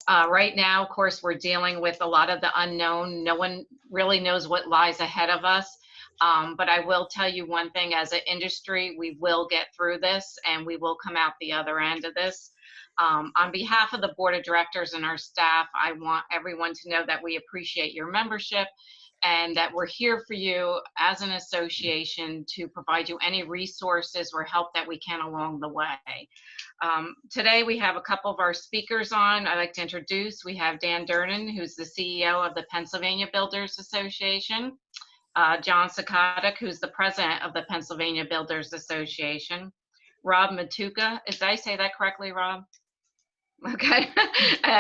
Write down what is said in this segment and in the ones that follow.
Right now, of course, we're dealing with a lot of the unknown. No one really knows what lies ahead of us. But I will tell you one thing, as an industry, we will get through this and we will come out the other end of this. On behalf of the board of directors and our staff, I want everyone to know that we appreciate your membership and that we're here for you as an association to provide you any resources or help that we can along the way. Today we have a couple of our speakers on. I'd like to introduce, we have Dan Durnan, who's the CEO of the Pennsylvania Builders Association, John Sakatic, who's the president of the Pennsylvania Builders Association, Rob Matuka, did I say that correctly, Rob? Okay,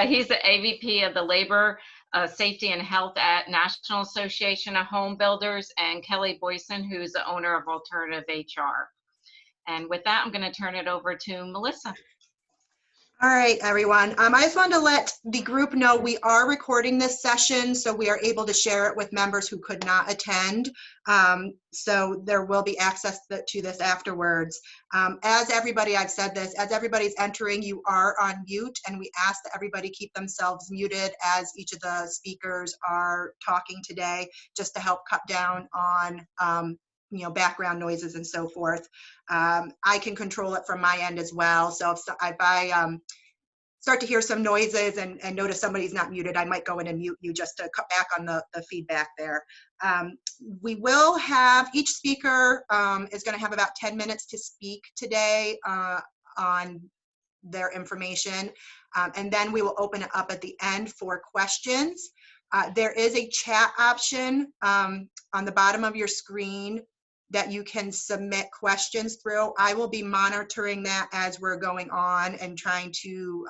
he's the AVP of the Labor Safety and Health at National Association of Home Builders, and Kelly Boyson, who's the owner of Alternative HR. And with that, I'm going to turn it over to Melissa. All right, everyone. I just wanted to let the group know we are recording this session, so we are able to share it with members who could not attend. So there will be access to this afterwards. As everybody, I've said this, as everybody's entering, you are on mute, and we ask that everybody keep themselves muted as each of the speakers are talking today, just to help cut down on background noises and so forth. I can control it from my end as well. So if I start to hear some noises and notice somebody's not muted, I might go in and mute you just to cut back on the feedback there. We will have, each speaker is going to have about 10 minutes to speak today on their information. And then we will open it up at the end for questions. There is a chat option on the bottom of your screen that you can submit questions through. I will be monitoring that as we're going on and trying to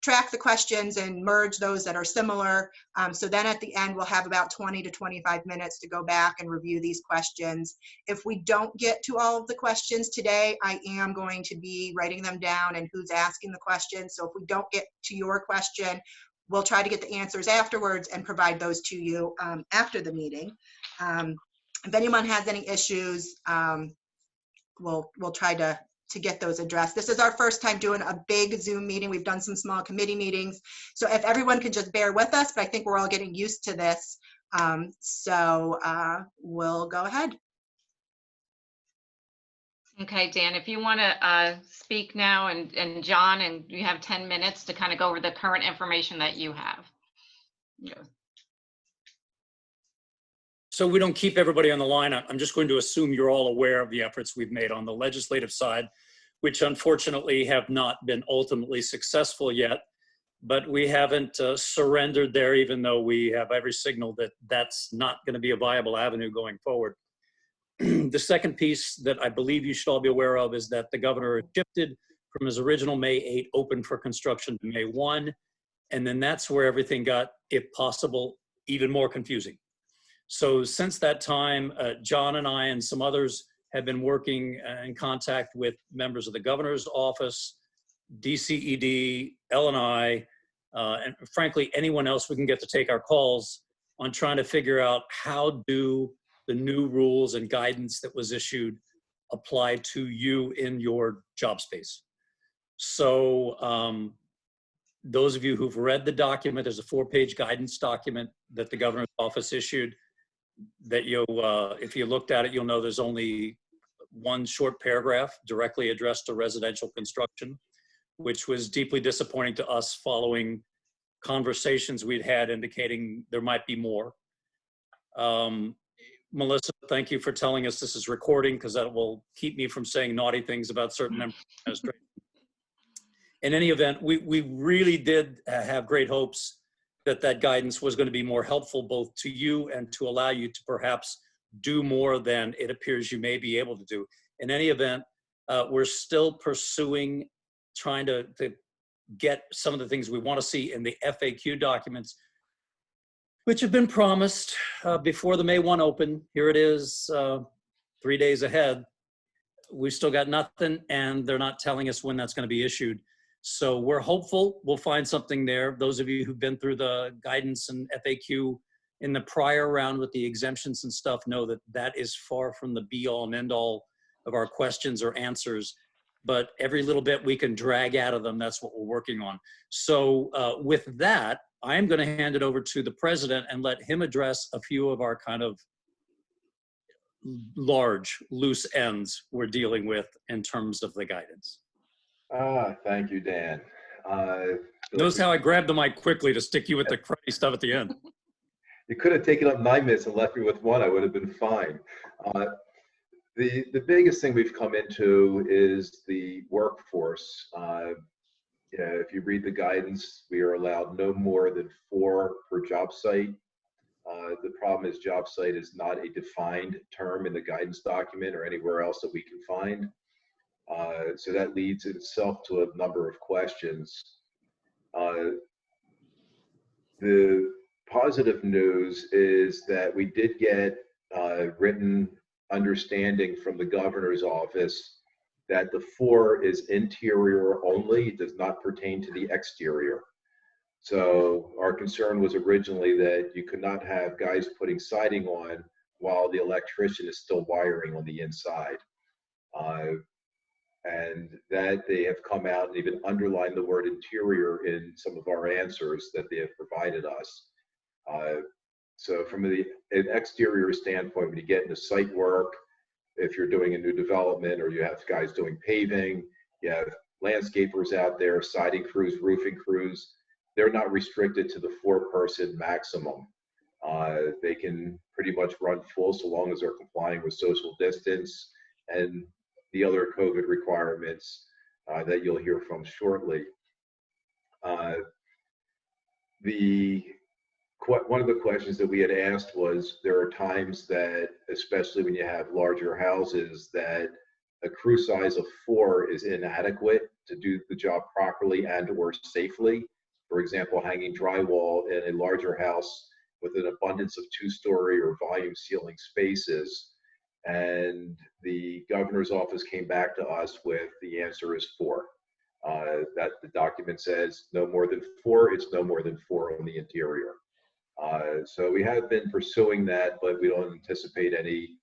track the questions and merge those that are similar. So then at the end, we'll have about 20 to 25 minutes to go back and review these questions. If we don't get to all of the questions today, I am going to be writing them down and who's asking the questions. So if we don't get to your question, we'll try to get the answers afterwards and provide those to you after the meeting. If anyone has any issues, we'll try to get those addressed. This is our first time doing a big Zoom meeting. We've done some small committee meetings. So if everyone could just bear with us, but I think we're all getting used to this. We'll go ahead. Okay, Dan, if you want to speak now, and John, and you have 10 minutes to kind of go over the current information that you have. Yeah. So we don't keep everybody on the line. I'm just going to assume you're all aware of the efforts we've made on the legislative side, which unfortunately have not been ultimately successful yet. But we haven't surrendered there, even though we have every signal that that's not going to be a viable avenue going forward. The second piece that I believe you should all be aware of is that the governor shifted from his original May 8 open for construction to May 1. And then that's where everything got, if possible, even more confusing. So since that time, John and I and some others have been working in contact with members of the governor's office, DCED, L&I, and frankly, anyone else we can get to take our calls on trying to figure out how do the new rules and guidance that was issued apply to you in your job space. So those of you who've read the document, there's a 4-page guidance document that the governor's office issued that you'll, if you looked at it, you'll know there's only one short paragraph directly addressed to residential construction, which was deeply disappointing to us following conversations we'd had indicating there might be more. Melissa, thank you for telling us this is recording, because that will keep me from saying naughty things about certain members of the administration. In any event, we really did have great hopes that that guidance was going to be more helpful both to you and to allow you to perhaps do more than it appears you may be able to do. In any event, we're still pursuing trying to get some of the things we want to see in the FAQ documents, which have been promised before the May 1 open. Here it is, 3 days ahead. We've still got nothing, and they're not telling us when that's going to be issued. So we're hopeful we'll find something there. Those of you who've been through the guidance and FAQ in the prior round with the exemptions and stuff know that that is far from the be-all and end-all of our questions or answers. but every little bit we can drag out of them, that's what we're working on. So with that, I'm going to hand it over to the president and let him address a few of our kind of large loose ends we're dealing with in terms of the guidance. Thank you, Dan. Notice how I grabbed the mic quickly to stick you with the cruddy stuff at the end. You could have taken up 9 minutes and left me with one. I would have been fine. The biggest thing we've come into is the workforce. If you read the guidance, we are allowed no more than 4 per job site. The problem is job site is not a defined term in the guidance document or anywhere else that we can find. So that leads itself to a number of questions. The positive news is that we did get written understanding from the governor's office that the 4 is interior only, it does not pertain to the exterior. So our concern was originally that you could not have guys putting siding on while the electrician is still wiring on the inside. And that they have come out and even underlined the word interior in some of our answers that they have provided us. So from an exterior standpoint, when you get into site work, if you're doing a new development or you have guys doing paving, you have landscapers out there, siding crews, roofing crews, they're not restricted to the 4-person maximum. They can pretty much run full so long as they're complying with social distance and the other COVID requirements that you'll hear from shortly. One of the questions that we had asked was, there are times that, especially when you have larger houses, that a crew size of 4 is inadequate to do the job properly and or safely. For example, hanging drywall in a larger house with an abundance of 2-story or volume ceiling spaces. And the governor's office came back to us with the answer is 4. That the document says no more than 4, it's no more than 4 on the interior. So we have been pursuing that, but we don't anticipate any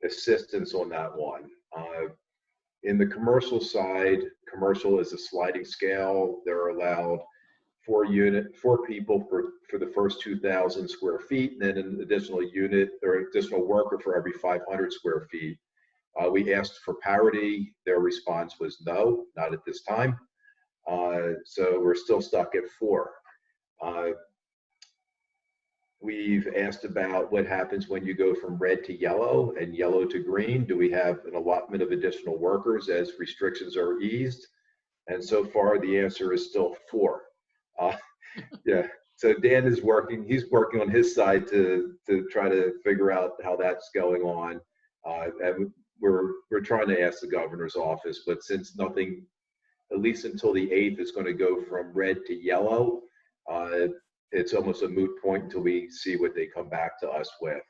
assistance on that one. In the commercial side, commercial is a sliding scale. They're allowed 4 people for the first 2,000 square feet, and then an additional unit or additional worker for every 500 square feet. We asked for parity. Their response was no, not at this time. So we're still stuck at 4. We've asked about what happens when you go from red to yellow and yellow to green. Do we have an allotment of additional workers as restrictions are eased? And so far, the answer is still 4. Yeah, so Dan is working, he's working on his side to try to figure out how that's going on. And we're trying to ask the governor's office, but since nothing, at least until the 8th, is going to go from red to yellow, it's almost a moot point until we see what they come back to us with.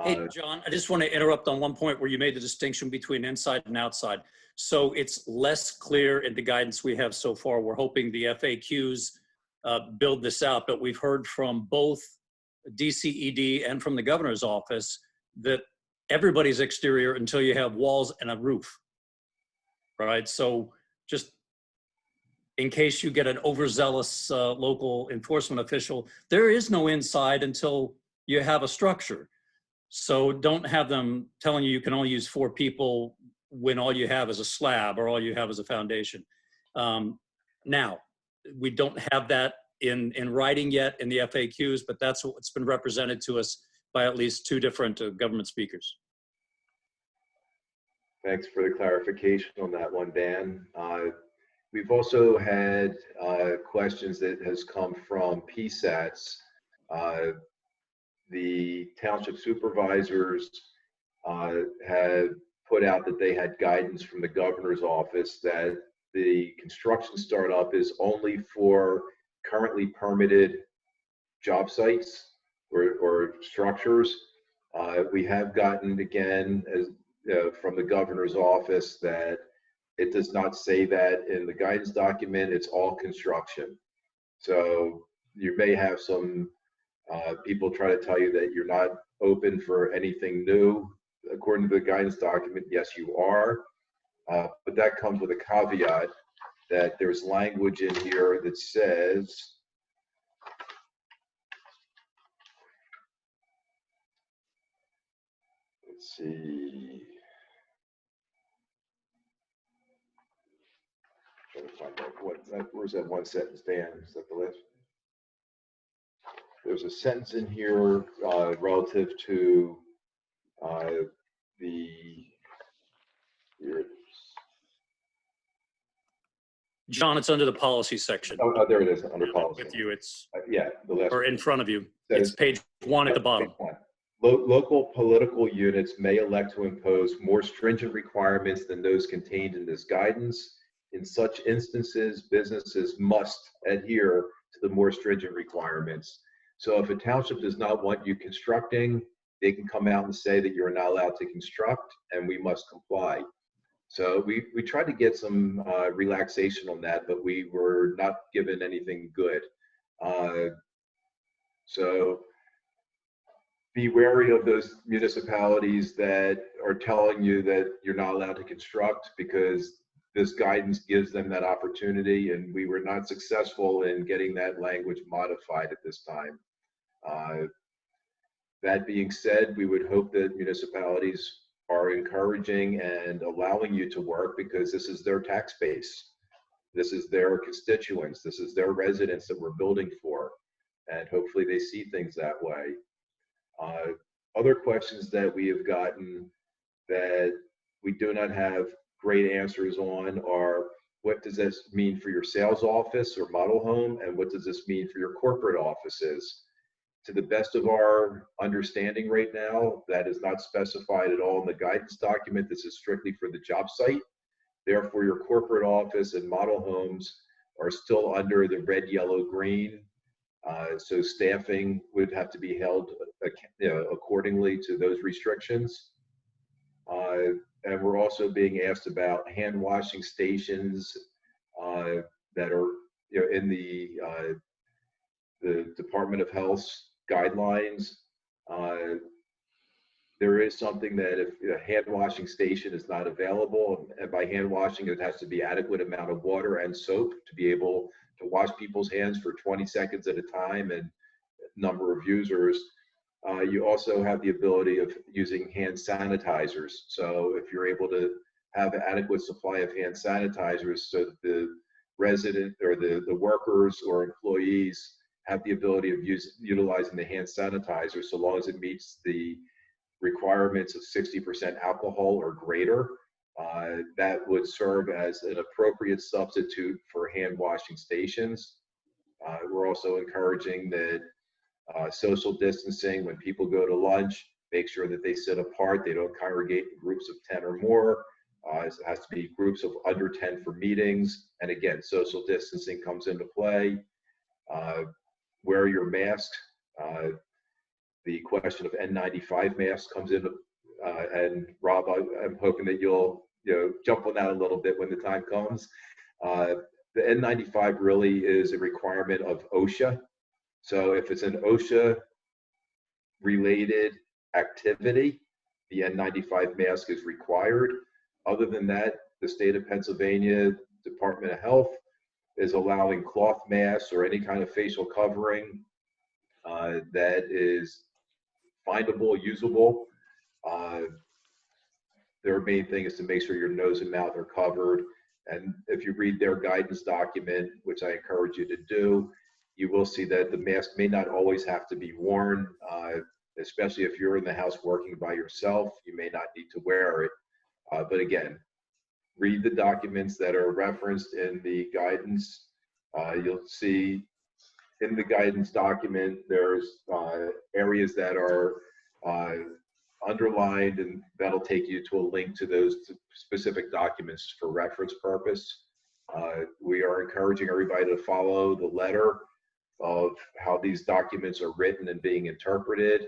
Hey, John, I just want to interrupt on one point where you made the distinction between inside and outside. So it's less clear in the guidance we have so far. We're hoping the FAQs build this out, but we've heard from both DCED and from the governor's office that everybody's exterior until you have walls and a roof, right? So just in case you get an overzealous local enforcement official, there is no inside until you have a structure. So don't have them telling you you can only use 4 people when all you have is a slab or all you have is a foundation. Now, we don't have that in writing yet in the FAQs, but that's what's been represented to us by at least 2 different government speakers. Thanks for the clarification on that one, Dan. We've also had questions that has come from PSATs. The township supervisors had put out that they had guidance from the governor's office that the construction startup is only for currently permitted job sites or structures. We have gotten, again, from the governor's office that it does not say that in the guidance document. It's all construction. So you may have some people try to tell you that you're not open for anything new. According to the guidance document, yes, you are. But that comes with a caveat that there's language in here that says, let's see, trying to find that, where's that one sentence, Dan? Is that the last? There's a sentence in here relative to here it is. John, it's under the policy section. Oh, there it is, under policy. With you, it's, Yeah, the last or one. in front of you. Says- It's page 1 at the bottom. Local political units may elect to impose more stringent requirements than those contained in this guidance. In such instances, businesses must adhere to the more stringent requirements. So if a township does not want you constructing, they can come out and say that you're not allowed to construct and we must comply. So we tried to get some relaxation on that, but we were not given anything good. So be wary of those municipalities that are telling you that you're not allowed to construct, because this guidance gives them that opportunity, and we were not successful in getting that language modified at this time. That being said, we would hope that municipalities are encouraging and allowing you to work, because this is their tax base. This is their constituents. This is their residents that we're building for. And hopefully they see things that way. Other questions that we have gotten that we do not have great answers on are, what does this mean for your sales office or model home? And what does this mean for your corporate offices? To the best of our understanding right now, that is not specified at all in the guidance document. This is strictly for the job site. Therefore, your corporate office and model homes are still under the red, yellow, green. So staffing would have to be held accordingly to those restrictions. And we're also being asked about hand washing stations that are in the Department of Health's guidelines. There is something that if a hand washing station is not available, and by hand washing it has to be adequate amount of water and soap to be able to wash people's hands for 20 seconds at a time and number of users. You also have the ability of using hand sanitizers. So if you're able to have an adequate supply of hand sanitizers so that the resident or the workers or employees have the ability of utilizing the hand sanitizer, so long as it meets the requirements of 60% alcohol or greater, that would serve as an appropriate substitute for hand washing stations. We're also encouraging that social distancing, when people go to lunch, make sure that they sit apart. They don't congregate in groups of 10 or more. It has to be groups of under 10 for meetings. And again, social distancing comes into play. Wear your mask. The question of N95 masks comes into, and Rob, I'm hoping that you'll jump on that a little bit when the time comes. The N95 really is a requirement of OSHA. So if it's an OSHA related activity, the N95 mask is required. Other than that, the state of Pennsylvania Department of Health is allowing cloth masks or any kind of facial covering that is findable, usable. Their main thing is to make sure your nose and mouth are covered. And if you read their guidance document, which I encourage you to do, you will see that the mask may not always have to be worn, especially if you're in the house working by yourself. You may not need to wear it. But again, read the documents that are referenced in the guidance. You'll see in the guidance document, there's areas that are underlined, and that'll take you to a link to those specific documents for reference purpose. We are encouraging everybody to follow the letter of how these documents are written and being interpreted.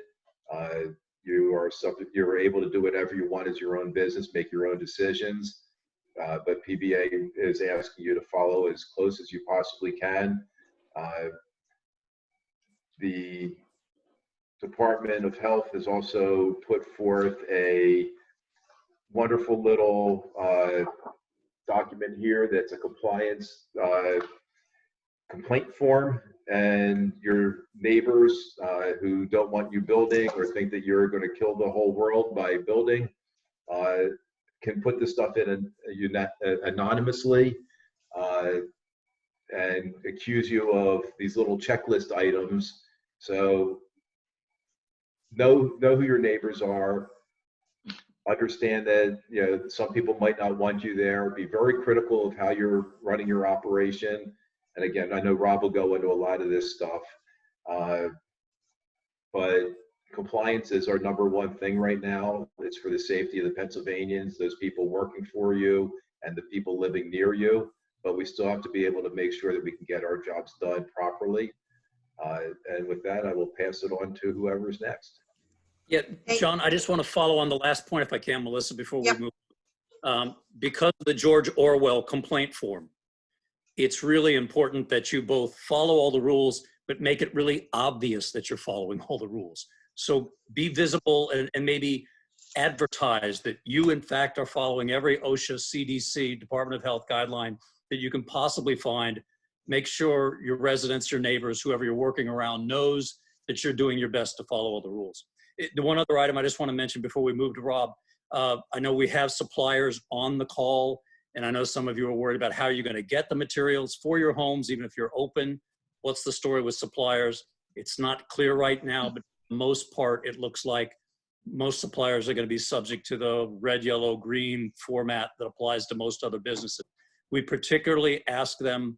You're able to do whatever you want as your own business, make your own decisions. But PBA is asking you to follow as close as you possibly can. The Department of Health has also put forth a wonderful little document here that's a compliance complaint form, and your neighbors who don't want you building or think that you're going to kill the whole world by building can put this stuff in anonymously and accuse you of these little checklist items. So know who your neighbors are. Understand that, you know, some people might not want you there. Be very critical of how you're running your operation. And again, I know Rob will go into a lot of this stuff, but compliance is our #1 thing right now. It's for the safety of the Pennsylvanians, those people working for you, and the people living near you. But we still have to be able to make sure that we can get our jobs done properly. And with that, I will pass it on to whoever's next. Yeah, John, I just want to follow on the last point, if I can, Melissa, before we move. Because of the George Orwell complaint form, it's really important that you both follow all the rules, but make it really obvious that you're following all the rules. So be visible and maybe advertise that you, in fact, are following every OSHA, CDC, Department of Health guideline that you can possibly find. Make sure your residents, your neighbors, whoever you're working around knows that you're doing your best to follow all the rules. The one other item I just want to mention before we move to Rob, I know we have suppliers on the call, and I know some of you are worried about how you're going to get the materials for your homes, even if you're open. What's the story with suppliers? It's not clear right now, but for the most part, it looks like most suppliers are going to be subject to the red, yellow, green format that applies to most other businesses. We particularly ask them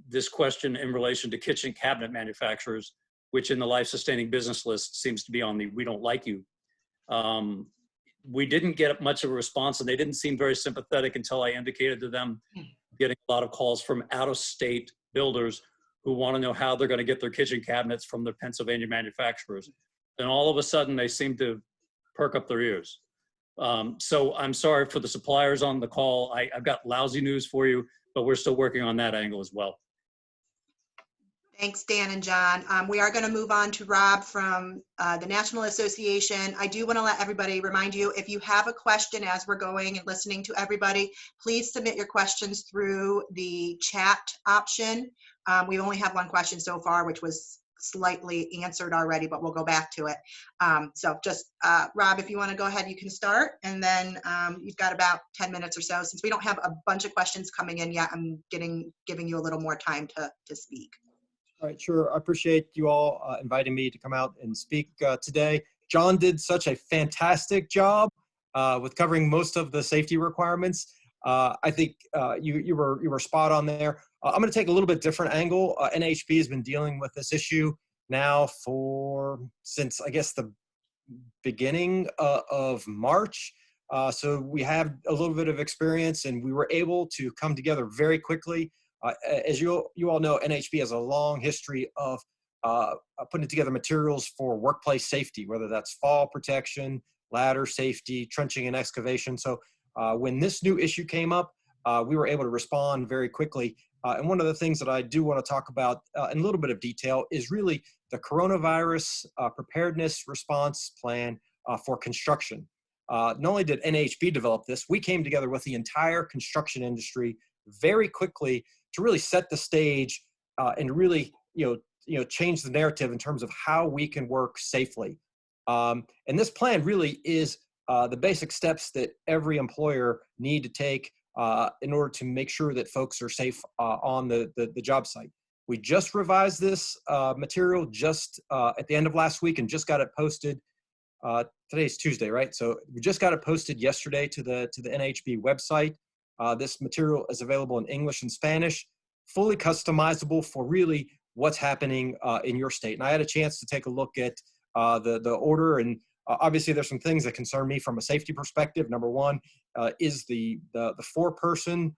this question in relation to kitchen cabinet manufacturers, which in the life-sustaining business list seems to be on the "we don't like you." We didn't get much of a response, and they didn't seem very sympathetic until I indicated to them getting a lot of calls from out-of-state builders who want to know how they're going to get their kitchen cabinets from their Pennsylvania manufacturers. And all of a sudden, they seem to perk up their ears. So I'm sorry for the suppliers on the call. I've got lousy news for you, but we're still working on that angle as well. Thanks, Dan and John. We are going to move on to Rob from the National Association. I do want to let everybody remind you, if you have a question as we're going and listening to everybody, please submit your questions through the chat option. We only have one question so far, which was slightly answered already, but we'll go back to it. So just, Rob, if you want to go ahead, you can start. And then you've got about 10 minutes or so. Since we don't have a bunch of questions coming in yet, I'm giving you a little more time to speak. All right, sure. I appreciate you all inviting me to come out and speak today. John did such a fantastic job with covering most of the safety requirements. I think you were spot on there. I'm going to take a little bit different angle. NAHB has been dealing with this issue now since I guess the beginning of March. So we have a little bit of experience, and we were able to come together very quickly. As you all know, NAHB has a long history of putting together materials for workplace safety, whether that's fall protection, ladder safety, trenching and excavation. So when this new issue came up, we were able to respond very quickly. And one of the things that I do want to talk about in a little bit of detail is really the coronavirus preparedness response plan for construction. Not only did NAHB develop this, we came together with the entire construction industry very quickly to really set the stage and really change the narrative in terms of how we can work safely. And this plan really is the basic steps that every employer need to take in order to make sure that folks are safe on the job site. We just revised this material just at the end of last week and just got it posted. Today's Tuesday, right? So we just got it posted yesterday to the NAHB website. This material is available in English and Spanish, fully customizable for really what's happening in your state. And I had a chance to take a look at the order, and obviously there's some things that concern me from a safety perspective. Number one is the 4-person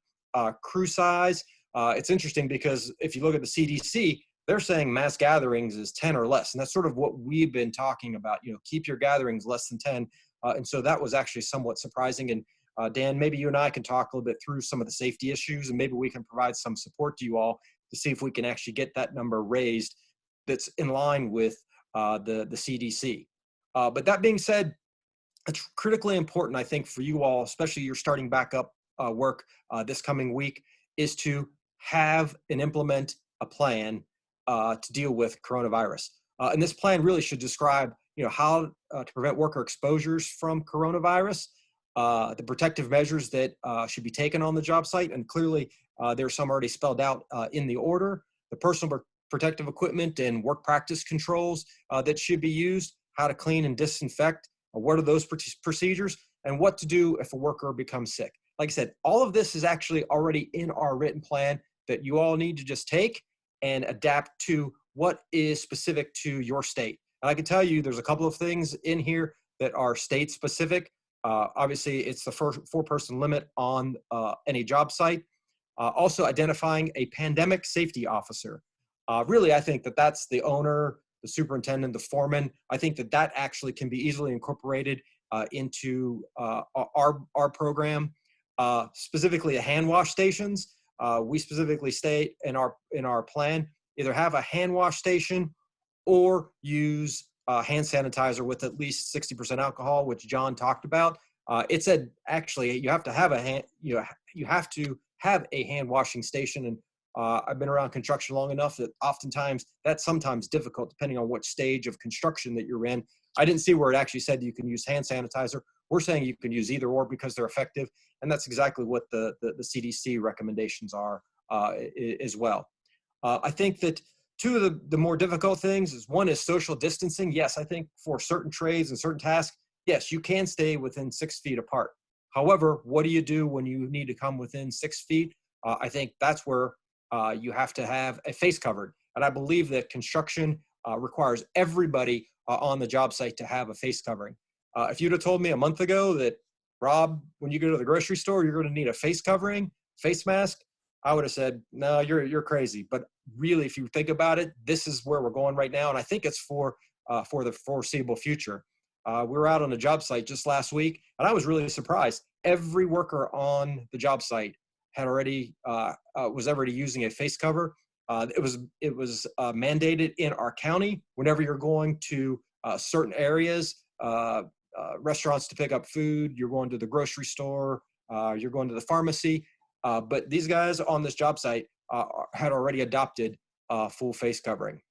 crew size. It's interesting because if you look at the CDC, they're saying mass gatherings is 10 or less. And that's sort of what we've been talking about, keep your gatherings less than 10. And so that was actually somewhat surprising. And Dan, maybe you and I can talk a little bit through some of the safety issues, and maybe we can provide some support to you all to see if we can actually get that number raised that's in line with the CDC. But that being said, it's critically important, I think, for you all, especially you're starting back up work this coming week, is to have and implement a plan to deal with coronavirus. And this plan really should describe, how to prevent worker exposures from coronavirus, the protective measures that should be taken on the job site, and clearly there's some already spelled out in the order, the personal protective equipment and work practice controls that should be used, how to clean and disinfect, what are those procedures, and what to do if a worker becomes sick. Like I said, all of this is actually already in our written plan that you all need to just take and adapt to what is specific to your state. And I can tell you there's a couple of things in here that are state specific. Obviously, it's the four-person limit on any job site. Also identifying a pandemic safety officer. Really, I think that that's the owner, the superintendent, the foreman. I think that that actually can be easily incorporated into our program. Specifically, the hand wash stations. We specifically state in our plan, either have a hand wash station or use hand sanitizer with at least 60% alcohol, which John talked about. It said actually you have to have you have to have a hand washing station, and I've been around construction long enough that oftentimes that's sometimes difficult depending on what stage of construction that you're in. I didn't see where it actually said you can use hand sanitizer. We're saying you can use either or because they're effective, and that's exactly what the CDC recommendations are as well. I think that two of the more difficult things is, one is social distancing. Yes, I think for certain trades and certain tasks, yes, you can stay within 6 feet apart. However, what do you do when you need to come within 6 feet? I think that's where you have to have a face covered. And I believe that construction requires everybody on the job site to have a face covering. If you'd have told me a month ago that, Rob, when you go to the grocery store, you're going to need a face covering, face mask, I would have said, no, you're crazy. But really, if you think about it, this is where we're going right now. And I think it's for the foreseeable future. We were out on a job site just last week, and I was really surprised. Every worker on the job site had already was already using a face cover. It was mandated in our county whenever you're going to certain areas, restaurants to pick up food, you're going to the grocery store, you're going to the pharmacy. But these guys on this job site had already adopted full face covering.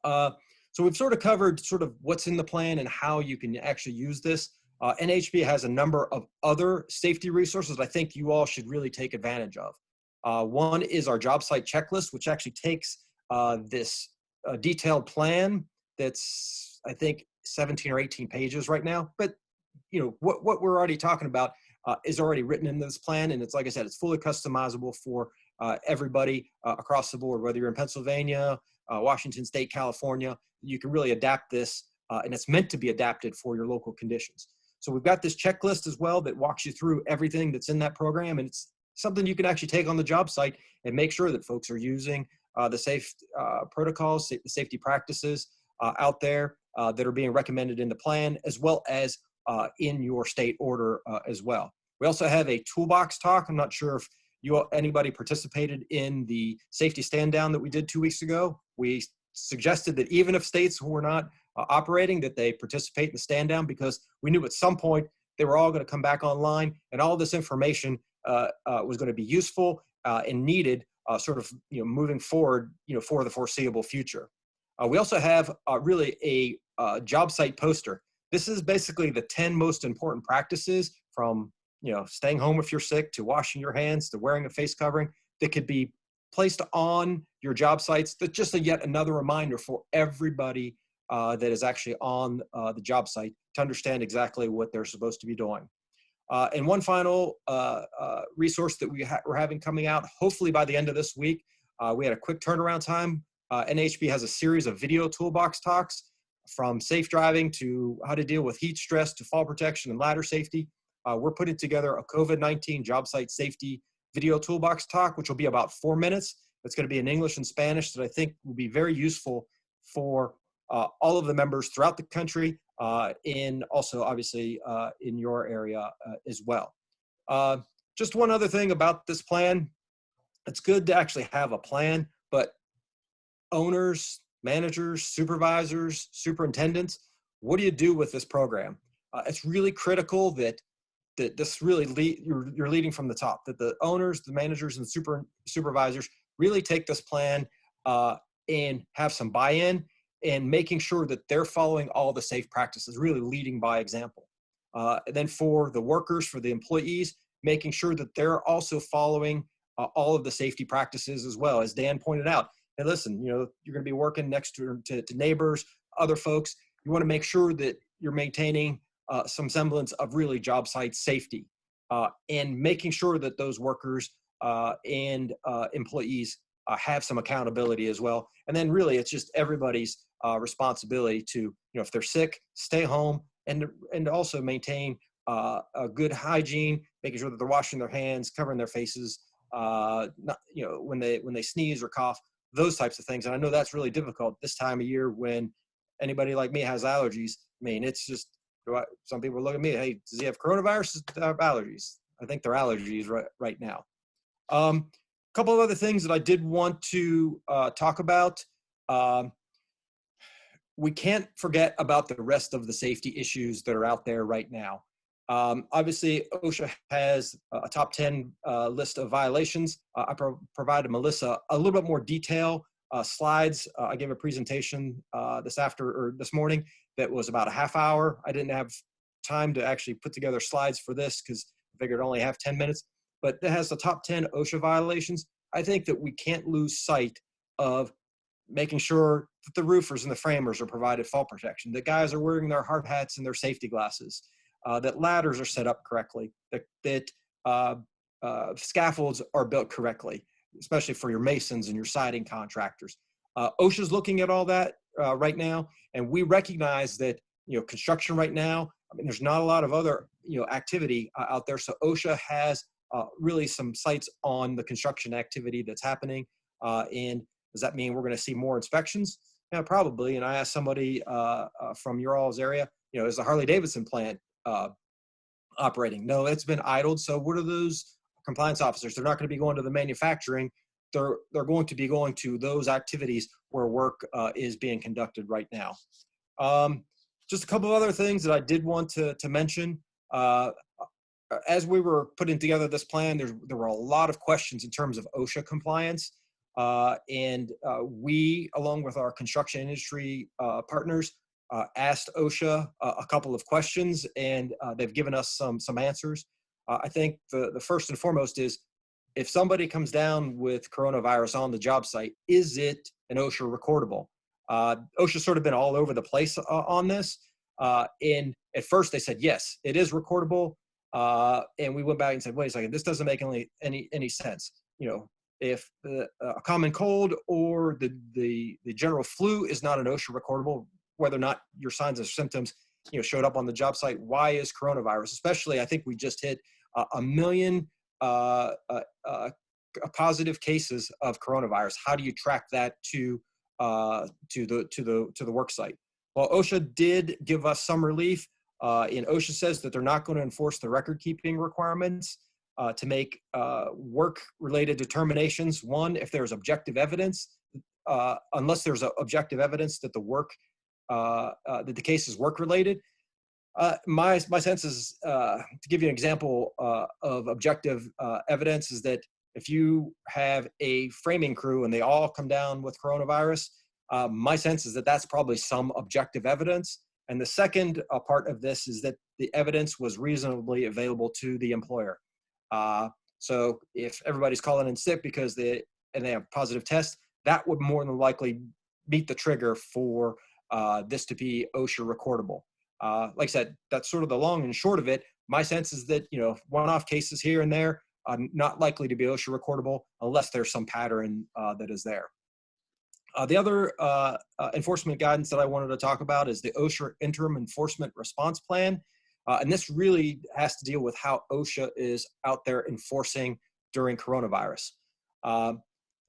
So we've sort of covered sort of what's in the plan and how you can actually use this. NAHB has a number of other safety resources I think you all should really take advantage of. One is our job site checklist, which actually takes this detailed plan that's, I think, 17 or 18 pages right now. But what we're already talking about is already written in this plan, and it's, like I said, it's fully customizable for everybody across the board, whether you're in Pennsylvania, Washington State, California. You can really adapt this, and it's meant to be adapted for your local conditions. So we've got this checklist as well that walks you through everything that's in that program, and it's something you can actually take on the job site and make sure that folks are using the safe protocols, the safety practices out there that are being recommended in the plan, as well as in your state order as well. We also have a toolbox talk. I'm not sure if anybody participated in the safety stand down that we did 2 weeks ago. We suggested that even if states who were not operating, that they participate in the stand down, because we knew at some point they were all going to come back online, and all this information was going to be useful and needed sort of moving forward for the foreseeable future. We also have really a job site poster. This is basically the 10 most important practices, from staying home if you're sick, to washing your hands, to wearing a face covering, that could be placed on your job sites. That's just yet another reminder for everybody that is actually on the job site to understand exactly what they're supposed to be doing. And one final resource that we're having coming out, hopefully by the end of this week, we had a quick turnaround time. NAHB has a series of video toolbox talks, from safe driving to how to deal with heat stress to fall protection and ladder safety. We're putting together a COVID-19 job site safety video toolbox talk, which will be about 4 minutes. It's going to be in English and Spanish, that I think will be very useful for all of the members throughout the country, and also obviously in your area as well. Just one other thing about this plan. It's good to actually have a plan, but owners, managers, supervisors, superintendents, what do you do with this program? It's really critical that this really you're leading from the top, that the owners, the managers, and supervisors really take this plan and have some buy-in, and making sure that they're following all the safe practices, really leading by example. And then for the workers, for the employees, making sure that they're also following all of the safety practices as well. As Dan pointed out, and listen, you know, you're going to be working next to neighbors, other folks. You want to make sure that you're maintaining some semblance of really job site safety, and making sure that those workers and employees have some accountability as well. And then really it's just everybody's responsibility to, you know, if they're sick, stay home, and also maintain a good hygiene, making sure that they're washing their hands, covering their faces, not, you know, when they sneeze or cough, those types of things. And I know that's really difficult this time of year when anybody like me has allergies. I mean, it's just, some people look at me, hey, does he have coronavirus? Does he have allergies? I think they're allergies right now. A couple of other things that I did want to talk about. We can't forget about the rest of the safety issues that are out there right now. Obviously, OSHA has a top 10 list of violations. I provided Melissa a little bit more detail, slides. I gave a presentation this morning that was about a half hour. I didn't have time to actually put together slides for this because I figured I'd only have 10 minutes, but it has the top 10 OSHA violations. I think that we can't lose sight of making sure that the roofers and the framers are provided fall protection, that guys are wearing their hard hats and their safety glasses, that ladders are set up correctly, that scaffolds are built correctly, especially for your masons and your siding contractors. OSHA's looking at all that right now, and we recognize that, you know, construction right now, I mean, there's not a lot of other, you know, activity out there. So OSHA has really some sights on the construction activity that's happening. And does that mean we're going to see more inspections? Yeah, probably. And I asked somebody from your all's area, you know, is the Harley-Davidson plant operating? No, it's been idled. So what are those compliance officers? They're not going to be going to the manufacturing. They're going to be going to those activities where work is being conducted right now. Just a couple of other things that I did want to mention. As we were putting together this plan, there were a lot of questions in terms of OSHA compliance. We, along with our construction industry partners, asked OSHA a couple of questions, and they've given us some answers. I think the first and foremost is, if somebody comes down with coronavirus on the job site, is it an OSHA recordable? OSHA's sort of been all over the place on this. And at first they said, yes, it is recordable. And we went back and said, wait a second, this doesn't make any sense. You know, if a common cold or the general flu is not an OSHA recordable, whether or not your signs and symptoms, you know, showed up on the job site, why is coronavirus? Especially, I think we just hit 1 million positive cases of coronavirus. How do you track that to the work site? Well, OSHA did give us some relief. And OSHA says that they're not going to enforce the record-keeping requirements to make work-related determinations. One, if there's objective evidence, unless there's objective evidence that that the case is work-related. My sense is, to give you an example of objective evidence, is that if you have a framing crew and they all come down with coronavirus, my sense is that that's probably some objective evidence. And the second part of this is that the evidence was reasonably available to the employer. So if everybody's calling in sick because they have positive tests, that would more than likely meet the trigger for this to be OSHA recordable. Like I said, that's sort of the long and short of it. My sense is that, you know, one-off cases here and there are not likely to be OSHA recordable unless there's some pattern that is there. The other enforcement guidance that I wanted to talk about is the OSHA Interim Enforcement Response Plan. And this really has to deal with how OSHA is out there enforcing during coronavirus.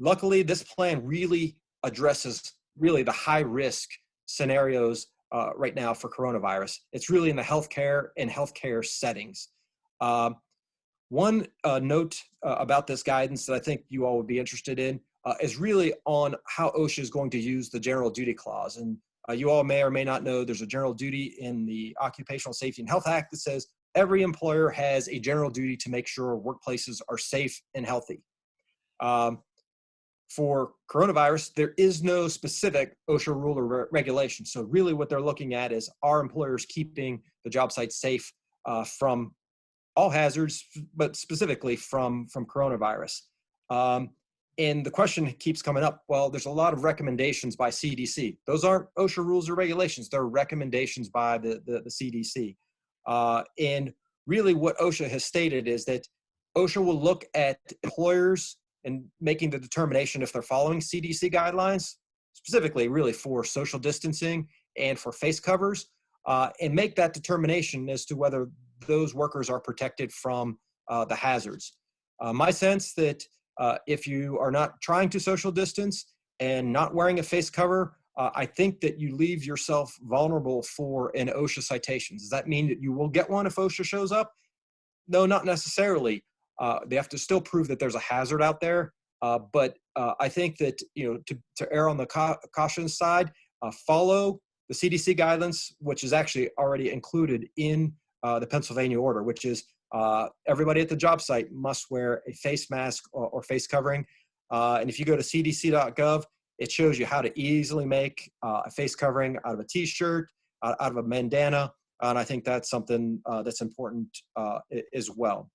Luckily, this plan really addresses the high-risk scenarios right now for coronavirus. It's really in the healthcare settings. One note about this guidance that I think you all would be interested in is really on how OSHA is going to use the general duty clause. And You all may or may not know there's a general duty in the Occupational Safety and Health Act that says every employer has a general duty to make sure workplaces are safe and healthy. For coronavirus, there is no specific OSHA rule or regulation. So really what they're looking at is, are employers keeping the job site safe from all hazards, but specifically from coronavirus. And the question keeps coming up, well, there's a lot of recommendations by CDC. Those aren't OSHA rules or regulations. They're recommendations by the CDC. And really what OSHA has stated is that OSHA will look at employers and making the determination if they're following CDC guidelines, specifically really for social distancing and for face covers, and make that determination as to whether those workers are protected from the hazards. My sense that if you are not trying to social distance and not wearing a face cover, I think that you leave yourself vulnerable for an OSHA citation. Does that mean that you will get one if OSHA shows up? No, not necessarily. They have to still prove that there's a hazard out there. But I think that, to err on the caution side, follow the CDC guidelines, which is actually already included in the Pennsylvania order, which is everybody at the job site must wear a face mask or face covering. And if you go to cdc.gov, it shows you how to easily make a face covering out of a t-shirt, out of a bandana. And I think that's something that's important as well.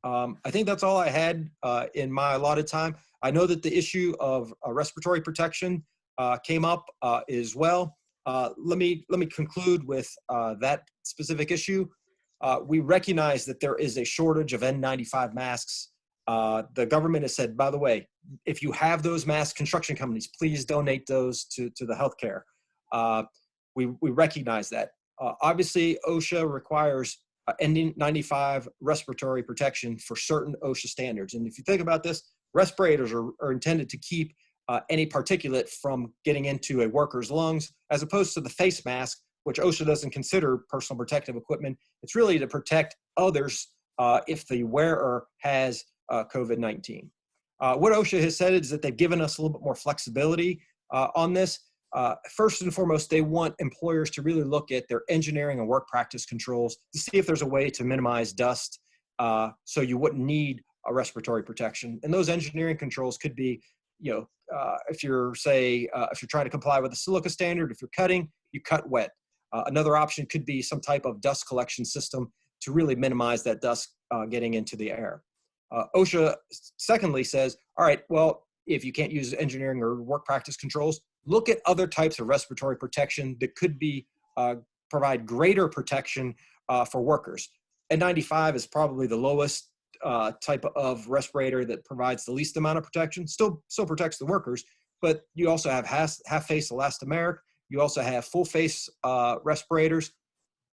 I think that's all I had in my allotted time. I know that the issue of respiratory protection came up as well. Let me conclude with that specific issue. We recognize that there is a shortage of N95 masks. The government has said, by the way, if you have those masks, construction companies, please donate those to the healthcare. We recognize that. Obviously, OSHA requires N95 respiratory protection for certain OSHA standards. And if you think about this, respirators are intended to keep any particulate from getting into a worker's lungs, as opposed to the face mask, which OSHA doesn't consider personal protective equipment. It's really to protect others if the wearer has COVID-19. What OSHA has said is that they've given us a little bit more flexibility on this. First and foremost, they want employers to really look at their engineering and work practice controls to see if there's a way to minimize dust so you wouldn't need a respiratory protection. And those engineering controls could be, if you're trying to comply with the silica standard, if you're cutting, you cut wet. Another option could be some type of dust collection system to really minimize that dust getting into the air. OSHA, secondly, says, all right, well, if you can't use engineering or work practice controls, look at other types of respiratory protection that could be provide greater protection for workers. N95 is probably the lowest type of respirator that provides the least amount of protection. Still protects the workers, but you also have half-face elastomeric. You also have full-face respirators.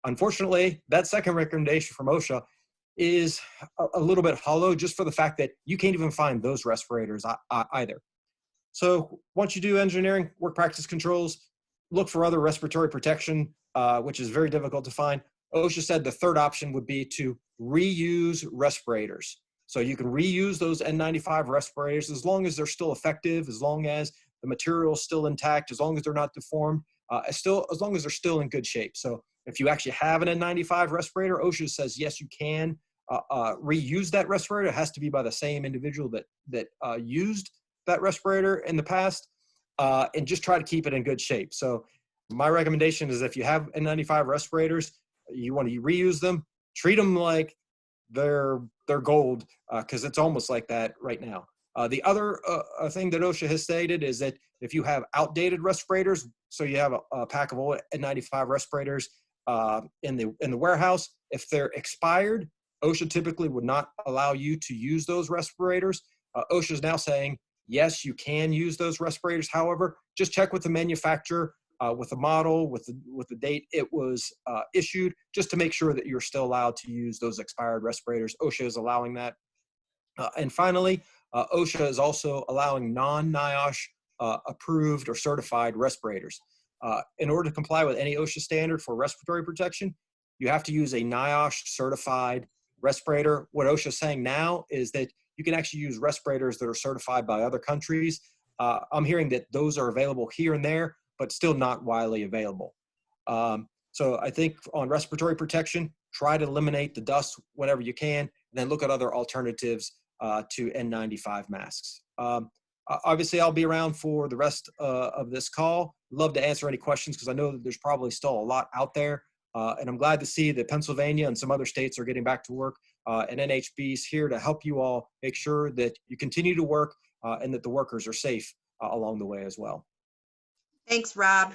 Unfortunately, that second recommendation from OSHA is a little bit hollow, just for the fact that you can't even find those respirators either. So once you do engineering, work practice controls, look for other respiratory protection, which is very difficult to find. OSHA said the third option would be to reuse respirators. So you can reuse those N95 respirators as long as they're still effective, as long as the material is still intact, as long as they're not deformed, as long as they're still in good shape. So if you actually have an N95 respirator, OSHA says, yes, you can reuse that respirator. It has to be by the same individual that used that respirator in the past, and just try to keep it in good shape. So my recommendation is, if you have N95 respirators, you want to reuse them, treat them like they're gold, because it's almost like that right now. The other thing that OSHA has stated is that if you have outdated respirators, so you have a pack of old N95 respirators in the warehouse, if they're expired, OSHA typically would not allow you to use those respirators. OSHA is now saying, yes, you can use those respirators. However, just check with the manufacturer, with the model, with the date it was issued, just to make sure that you're still allowed to use those expired respirators. OSHA is allowing that. And finally, OSHA is also allowing non-NIOSH approved or certified respirators. In order to comply with any OSHA standard for respiratory protection, you have to use a NIOSH certified respirator. What OSHA is saying now is that you can actually use respirators that are certified by other countries. I'm hearing that those are available here and there, but still not widely available. So I think on respiratory protection, try to eliminate the dust whenever you can, and then look at other alternatives to N95 masks. Obviously, I'll be around for the rest of this call. Love to answer any questions because I know that there's probably still a lot out there. And I'm glad to see that Pennsylvania and some other states are getting back to work. And NAHB is here to help you all make sure that you continue to work and that the workers are safe along the way as well. Thanks, Rob.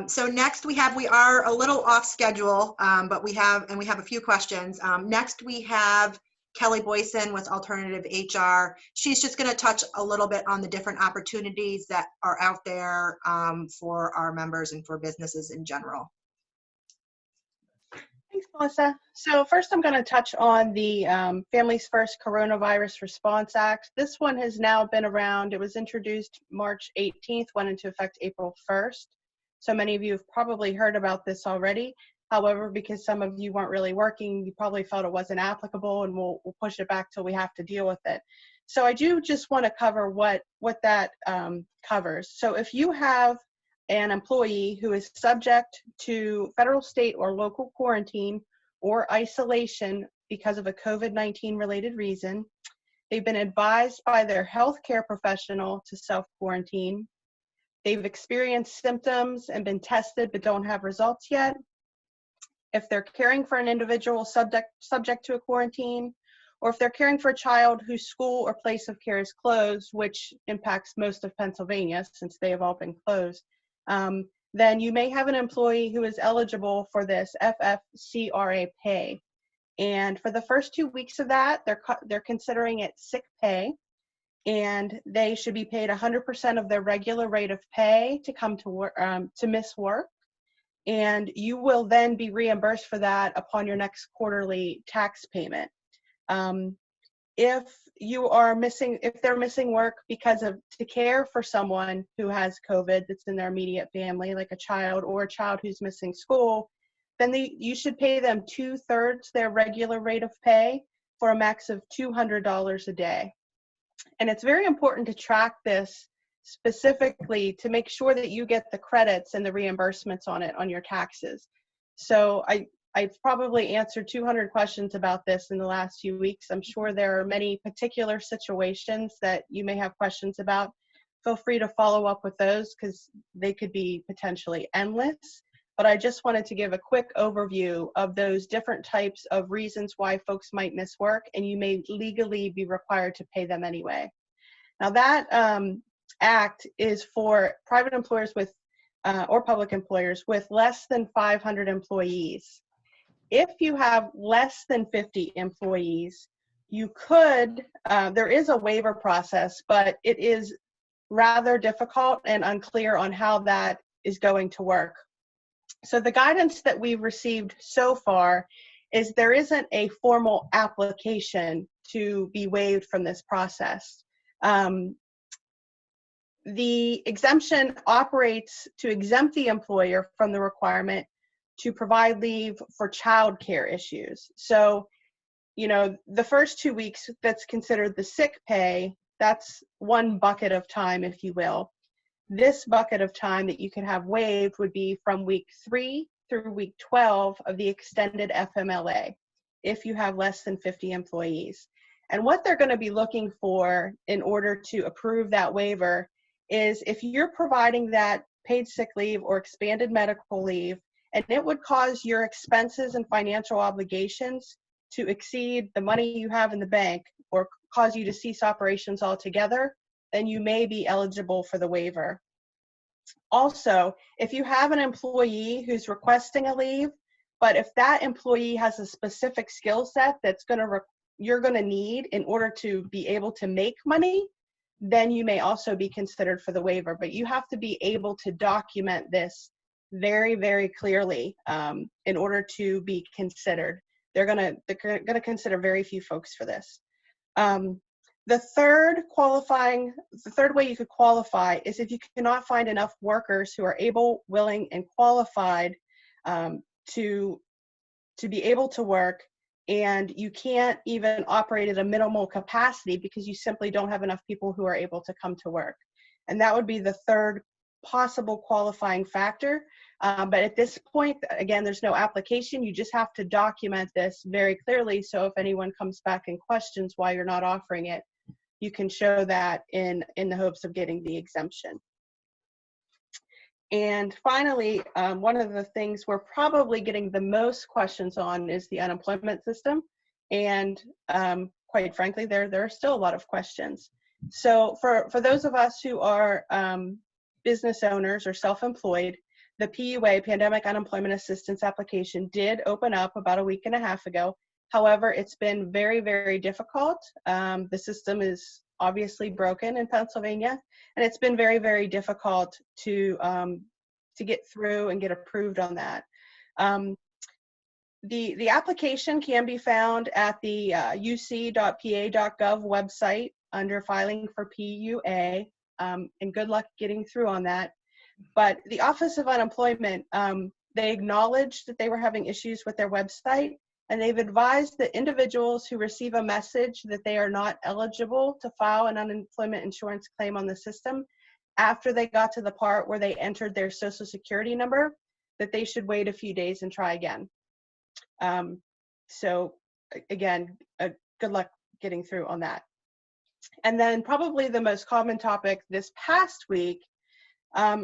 So next we are a little off schedule, but we have a few questions. Next we have Kelly Boyson with Alternative HR. She's just going to touch a little bit on the different opportunities that are out there for our members and for businesses in general. Thanks, Melissa. So first I'm going to touch on the Families First Coronavirus Response Act. This one has now been around. It was introduced March 18th, went into effect April 1st. So many of you have probably heard about this already. However, because some of you weren't really working, you probably felt it wasn't applicable, and we'll push it back till we have to deal with it. So I do just want to cover what that covers. So if you have an employee who is subject to federal, state, or local quarantine or isolation because of a COVID-19 related reason, they've been advised by their healthcare professional to self-quarantine, they've experienced symptoms and been tested but don't have results yet, if they're caring for an individual subject to a quarantine, or if they're caring for a child whose school or place of care is closed, which impacts most of Pennsylvania since they have all been closed, then you may have an employee who is eligible for this FFCRA pay. And for the first 2 weeks of that, they're considering it sick pay, and they should be paid 100% of their regular rate of pay to come to work, to miss work. And you will then be reimbursed for that upon your next quarterly tax payment. If they're missing work because of to care for someone who has COVID that's in their immediate family, like a child or a child who's missing school, then you should pay them 2/3 their regular rate of pay for a max of $200 a day. And it's very important to track this specifically to make sure that you get the credits and the reimbursements on it on your taxes. So I've probably answered 200 questions about this in the last few weeks. I'm sure there are many particular situations that you may have questions about. Feel free to follow up with those because they could be potentially endless. But I just wanted to give a quick overview of those different types of reasons why folks might miss work, and you may legally be required to pay them anyway. Now that act is for private employers with or public employers with less than 500 employees. If you have less than 50 employees, you could, there is a waiver process, but it is rather difficult and unclear on how that is going to work. So the guidance that we've received so far is there isn't a formal application to be waived from this process. The exemption operates to exempt the employer from the requirement to provide leave for childcare issues. So, the first 2 weeks that's considered the sick pay, that's one bucket of time, if you will. This bucket of time that you can have waived would be from week 3 through week 12 of the extended FMLA, if you have less than 50 employees. And what they're going to be looking for in order to approve that waiver is if you're providing that paid sick leave or expanded medical leave, and it would cause your expenses and financial obligations to exceed the money you have in the bank or cause you to cease operations altogether, then you may be eligible for the waiver. Also, if you have an employee who's requesting a leave, but if that employee has a specific skill set that's you're going to need in order to be able to make money, then you may also be considered for the waiver. But you have to be able to document this very, very clearly in order to be considered. They're going to consider very few folks for this. The third way you could qualify is if you cannot find enough workers who are able, willing, and qualified to be able to work, and you can't even operate at a minimal capacity because you simply don't have enough people who are able to come to work. And that would be the third possible qualifying factor. But at this point, again, there's no application. You just have to document this very clearly. So if anyone comes back and questions why you're not offering it, you can show that in the hopes of getting the exemption. And finally, one of the things we're probably getting the most questions on is the unemployment system. And quite frankly, there are still a lot of questions. So for those of us who are business owners or self-employed, the PUA, Pandemic Unemployment Assistance application, did open up about a week and a half ago. However, it's been very, very difficult. The system is obviously broken in Pennsylvania, and it's been very, very difficult to get through and get approved on that. The application can be found at the uc.pa.gov website under filing for PUA, and good luck getting through on that. But the Office of Unemployment, they acknowledged that they were having issues with their website, and they've advised that individuals who receive a message that they are not eligible to file an unemployment insurance claim on the system after they got to the part where they entered their Social Security number, that they should wait a few days and try again. So again, good luck getting through on that. And then probably the most common topic this past week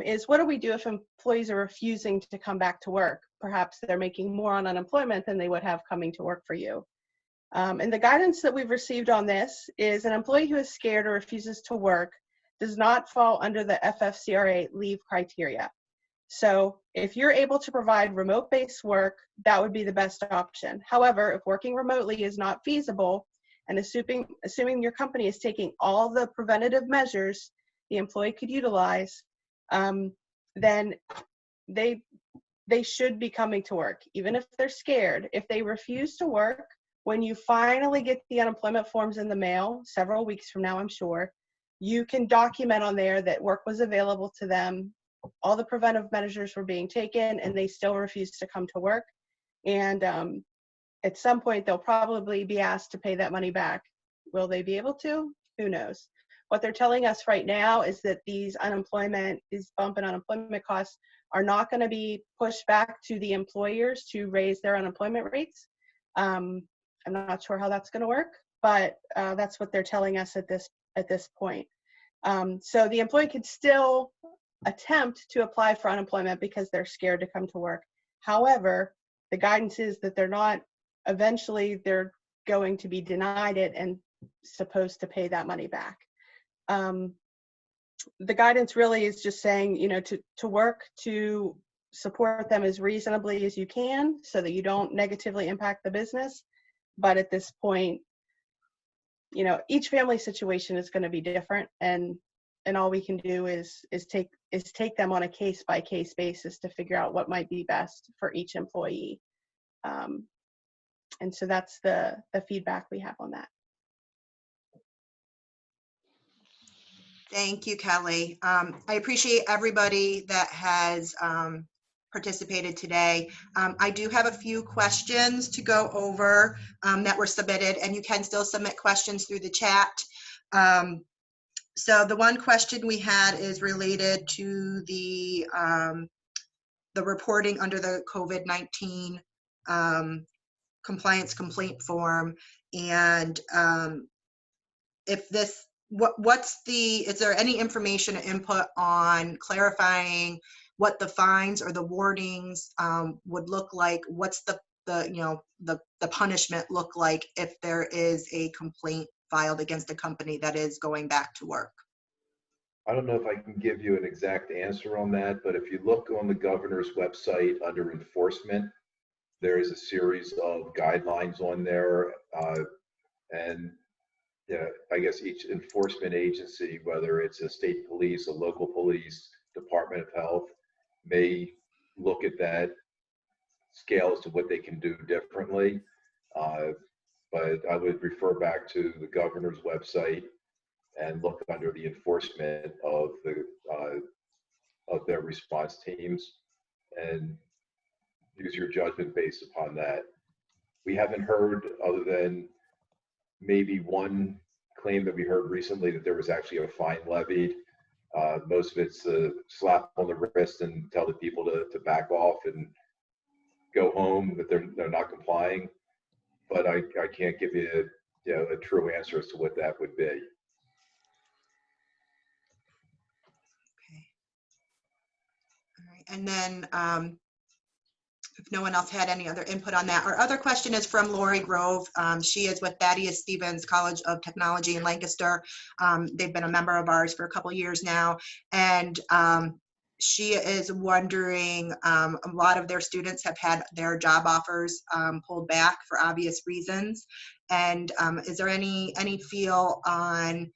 is, what do we do if employees are refusing to come back to work? Perhaps they're making more on unemployment than they would have coming to work for you. And the guidance that we've received on this is, an employee who is scared or refuses to work does not fall under the FFCRA leave criteria. So if you're able to provide remote-based work, that would be the best option. However, if working remotely is not feasible, and assuming your company is taking all the preventative measures the employee could utilize, then they should be coming to work, even if they're scared. If they refuse to work, when you finally get the unemployment forms in the mail, several weeks from now, I'm sure, you can document on there that work was available to them, all the preventive measures were being taken, and they still refuse to come to work. And at some point, they'll probably be asked to pay that money back. Will they be able to? Who knows? What they're telling us right now is that these bump in unemployment costs are not going to be pushed back to the employers to raise their unemployment rates. I'm not sure how that's going to work, but that's what they're telling us at this point. So the employee could still attempt to apply for unemployment because they're scared to come to work. However, the guidance is that eventually they're going to be denied it and supposed to pay that money back. The guidance really is just saying, to work to support them as reasonably as you can so that you don't negatively impact the business. But at this point, each family situation is going to be different, and all we can do is take them on a case-by-case basis to figure out what might be best for each employee. And so that's the feedback we have on that. Thank you, Kelly. I appreciate everybody that has participated today. I do have a few questions to go over that were submitted, and you can still submit questions through the chat. So the one question we had is related to the reporting under the COVID-19 compliance complaint form, and if this, is there any information or input on clarifying what the fines or the wordings would look like? What's the punishment look like if there is a complaint filed against a company that is going back to work? I don't know if I can give you an exact answer on that, but if you look on the governor's website under enforcement, there is a series of guidelines on there, and I guess each enforcement agency, whether it's a state police, a local police, Department of Health, may look at that scale as to what they can do differently. But I would refer back to the governor's website and look under the enforcement of their response teams and use your judgment based upon that. We haven't heard, other than maybe one claim that we heard recently, that there was actually a fine levied. Most of it's a slap on the wrist and tell the people to back off and go home, that they're not complying. But I can't give you, a true answer as to what that would be. Okay. All right. And then if no one else had any other input on that, our other question is from Lori Grove. She is with Thaddeus Stevens College of Technology in Lancaster. They've been a member of ours for a couple years now. And she is wondering, a lot of their students have had their job offers pulled back for obvious reasons. And is there any feel on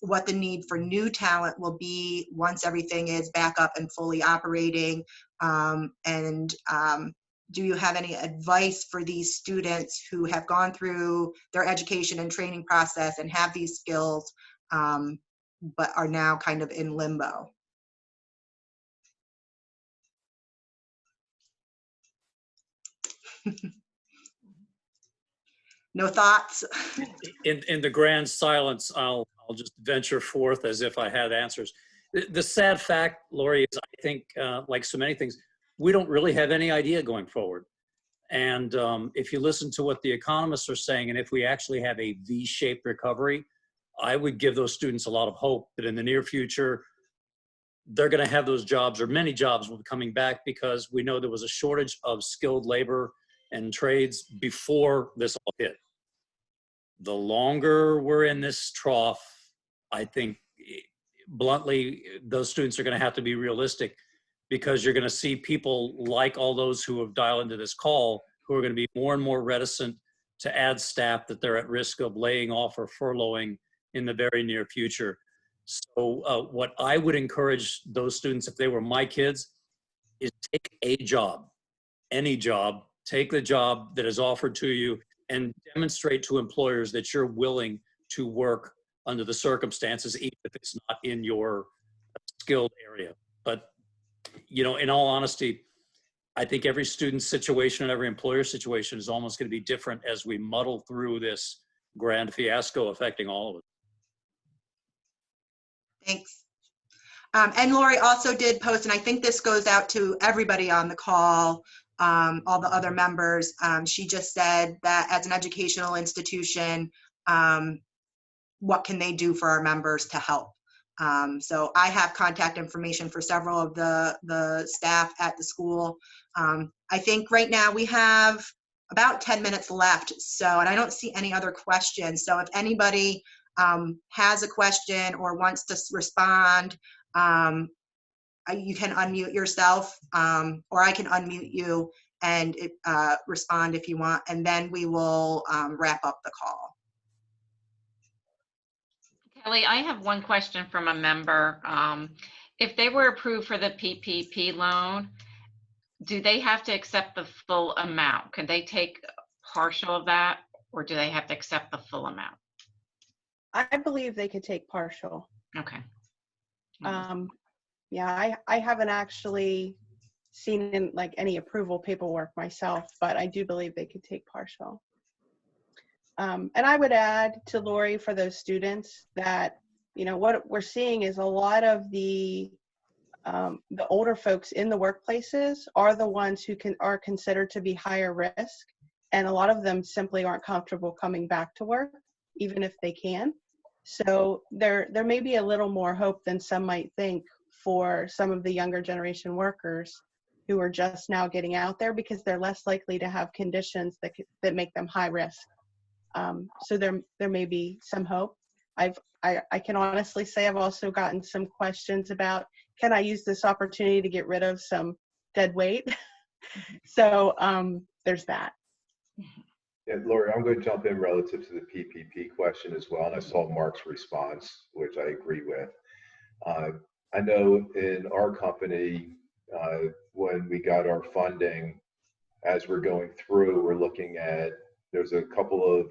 what the need for new talent will be once everything is back up and fully operating? Do you have any advice for these students who have gone through their education and training process and have these skills, but are now kind of in limbo? No thoughts? In the grand silence, I'll just venture forth as if I had answers. The sad fact, Lori, is I think, like so many things, we don't really have any idea going forward. And if you listen to what the economists are saying, and if we actually have a V-shaped recovery, I would give those students a lot of hope that in the near future, they're going to have those jobs, or many jobs will be coming back, because we know there was a shortage of skilled labor and trades before this all hit. The longer we're in this trough, I think, bluntly, those students are going to have to be realistic, because you're going to see people like all those who have dialed into this call who are going to be more and more reticent to add staff that they're at risk of laying off or furloughing in the very near future. So what I would encourage those students, if they were my kids, is take a job, any job, take the job that is offered to you and demonstrate to employers that you're willing to work under the circumstances, even if it's not in your skilled area. But, in all honesty, I think every student's situation and every employer situation is almost going to be different as we muddle through this grand fiasco affecting all of us. Thanks. And Lori also did post, and I think this goes out to everybody on the call, all the other members. She just said that as an educational institution, what can they do for our members to help? So I have contact information for several of the staff at the school. I think right now we have about 10 minutes left. So, and I don't see any other questions. So if anybody has a question or wants to respond, you can unmute yourself, or I can unmute you and respond if you want, and then we will wrap up the call. Kelly, I have one question from a member. If they were approved for the PPP loan, do they have to accept the full amount? Can they take partial of that, or do they have to accept the full amount? I believe they could take partial. Okay. Yeah, I haven't actually seen any approval paperwork myself, but I do believe they could take partial. And I would add to Lori, for those students, that what we're seeing is a lot of the older folks in the workplaces are the ones who are considered to be higher risk, and a lot of them simply aren't comfortable coming back to work, even if they can. So there may be a little more hope than some might think for some of the younger generation workers who are just now getting out there, because they're less likely to have conditions that make them high risk. So there may be some hope. I can honestly say I've also gotten some questions about, can I use this opportunity to get rid of some dead weight? So there's that. Yeah, Lori, I'm going to jump in relative to the PPP question as well. And I saw Mark's response, which I agree with. I know in our company, when we got our funding, as we're going through, we're looking at, there's a couple of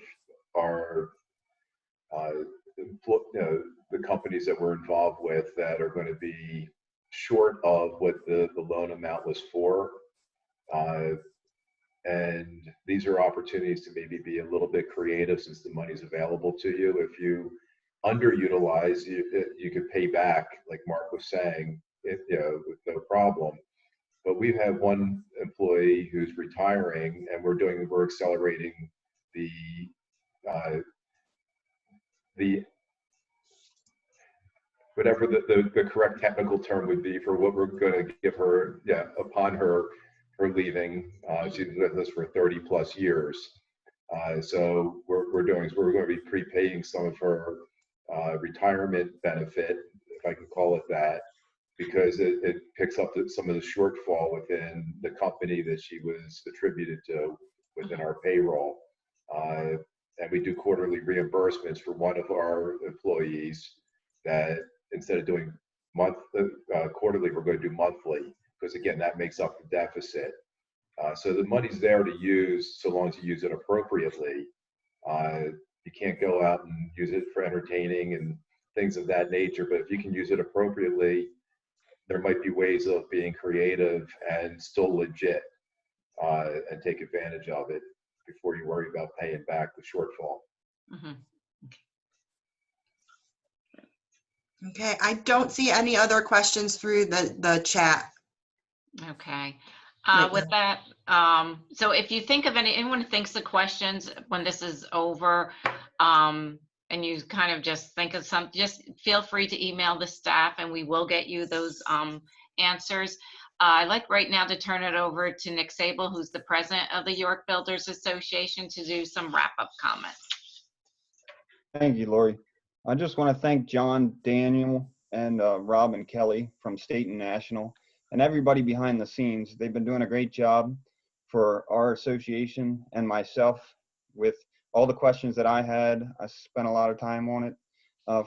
our, the companies that we're involved with that are going to be short of what the loan amount was for. And these are opportunities to maybe be a little bit creative, since the money's available to you. If you underutilized, you could pay back, like Mark was saying, with no problem. But we've had one employee who's retiring, and we're accelerating the whatever the correct technical term would be for what we're going to give her, upon her leaving. She's with us for 30 plus years. So we're going to be prepaying some of her retirement benefit, if I can call it that, because it picks up some of the shortfall within the company that she was attributed to within our payroll. And we do quarterly reimbursements for one of our employees that instead of doing quarterly, we're going to do monthly, because again, that makes up the deficit. So the money's there to use so long as you use it appropriately. You can't go out and use it for entertaining and things of that nature, but if you can use it appropriately, there might be ways of being creative and still legit, and take advantage of it before you worry about paying back the shortfall. Mhm. Okay, I don't see any other questions through the chat. Okay. Right With that, so if you think of anyone thinks of questions when this is over, and you kind of just think of some, just feel free to email the staff and we will get you those answers. I'd like right now to turn it over to Nick Sable, who's the president of the York Builders Association, to do some wrap-up comments. Thank you, Lori. I just want to thank John, Daniel, and Rob and Kelly from State and National, and everybody behind the scenes. They've been doing a great job for our association and myself with all the questions that I had. I spent a lot of time on it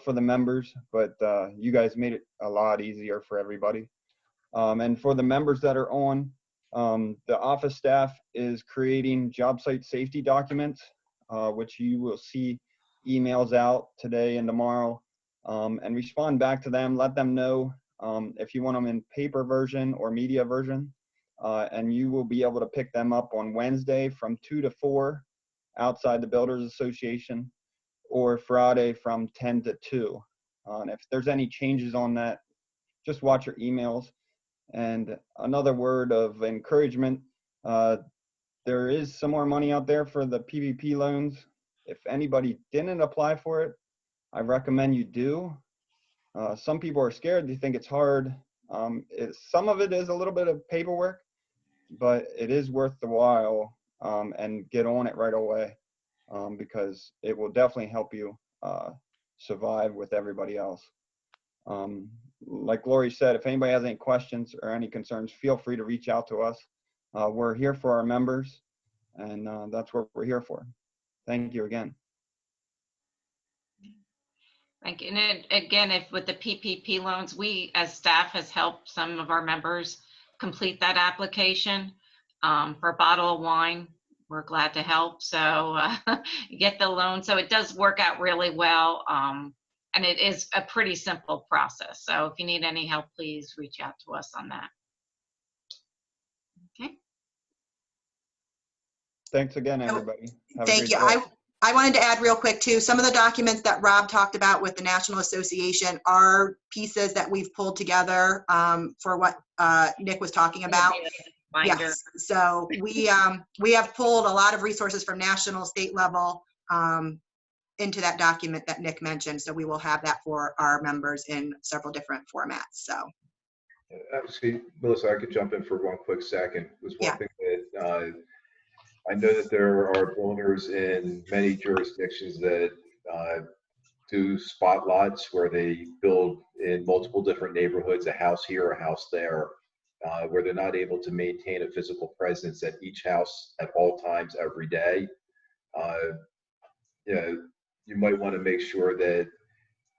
for the members, but you guys made it a lot easier for everybody. And for the members that are on, the office staff is creating job site safety documents, which you will see emails out today and tomorrow, and respond back to them. Let them know if you want them in paper version or media version, and you will be able to pick them up on Wednesday from 2 to 4 outside the Builders Association, or Friday from 10 to 2. And if there's any changes on that, just watch your emails. And another word of encouragement, there is some more money out there for the PPP loans. If anybody didn't apply for it, I recommend you do. Some people are scared. They think it's hard. Some of it is a little bit of paperwork, but it is worth the while, and get on it right away, because it will definitely help you survive with everybody else. Like Lori said, if anybody has any questions or any concerns, feel free to reach out to us. We're here for our members, and that's what we're here for. Thank you again. Thank you. And again, if with the PPP loans, we as staff has helped some of our members complete that application for a bottle of wine. We're glad to help. So you get the loan. So it does work out really well. And it is a pretty simple process. So if you need any help, please reach out to us on that. Okay. Thanks again, everybody. Have a Thank great you. day. I wanted to add real quick too, some of the documents that Rob talked about with the National Association are pieces that we've pulled together for what Nick was talking about. Yes, so we have pulled a lot of resources from national, state level into that document that Nick mentioned. So we will have that for our members in several different formats. So. See, Melissa, I could jump in for one quick second. There's one thing that I know that there are builders in many jurisdictions that do spot lots where they build in multiple different neighborhoods, a house here, a house there, where they're not able to maintain a physical presence at each house at all times every day. You might want to make sure that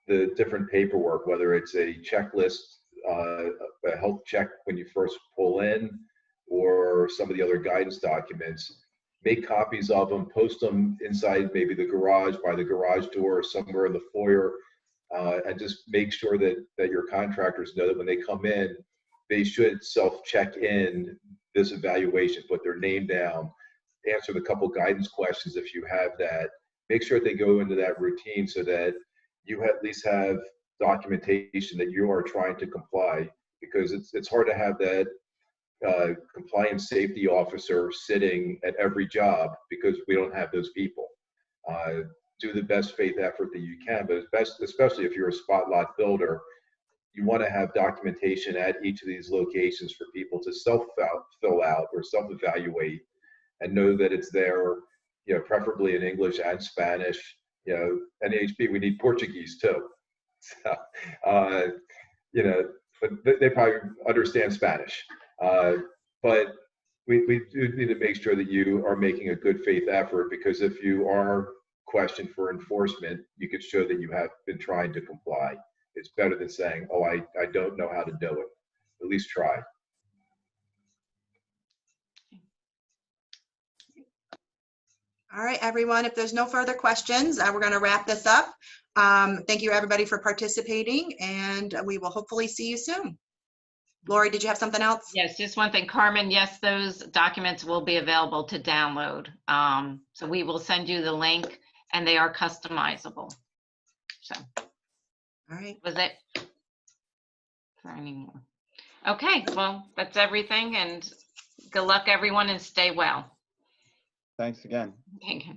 the different paperwork, whether it's a checklist, a health check when you first pull in, or some of the other guidance documents, make copies of them, post them inside maybe the garage, by the garage door, or somewhere in the foyer, and just make sure that your contractors know that when they come in, they should self-check in this evaluation, put their name down, answer the couple guidance questions if you have that. Make sure they go into that routine so that you at least have documentation that you are trying to comply, because it's hard to have that compliance safety officer sitting at every job because we don't have those people. Do the best faith effort that you can, but especially if you're a spot lot builder, you want to have documentation at each of these locations for people to fill out or self-evaluate and know that it's there, you know, preferably in English and Spanish. You know, NAHB, we need Portuguese too. So, you know, but they probably understand Spanish. But we do need to make sure that you are making a good faith effort, because if you are questioned for enforcement, you could show that you have been trying to comply. It's better than saying, oh, I don't know how to do it. At least try. All right, everyone, if there's no further questions, we're going to wrap this up. Thank you, everybody, for participating, and we will hopefully see you soon. Lori, did you have something else? Yes, just one thing, Carmen. Yes, those documents will be available to download. So we will send you the link, and they are customizable. So, All right. was it for any more? Okay, well, that's everything, and good luck, everyone, and stay well. Thanks again. Thank you.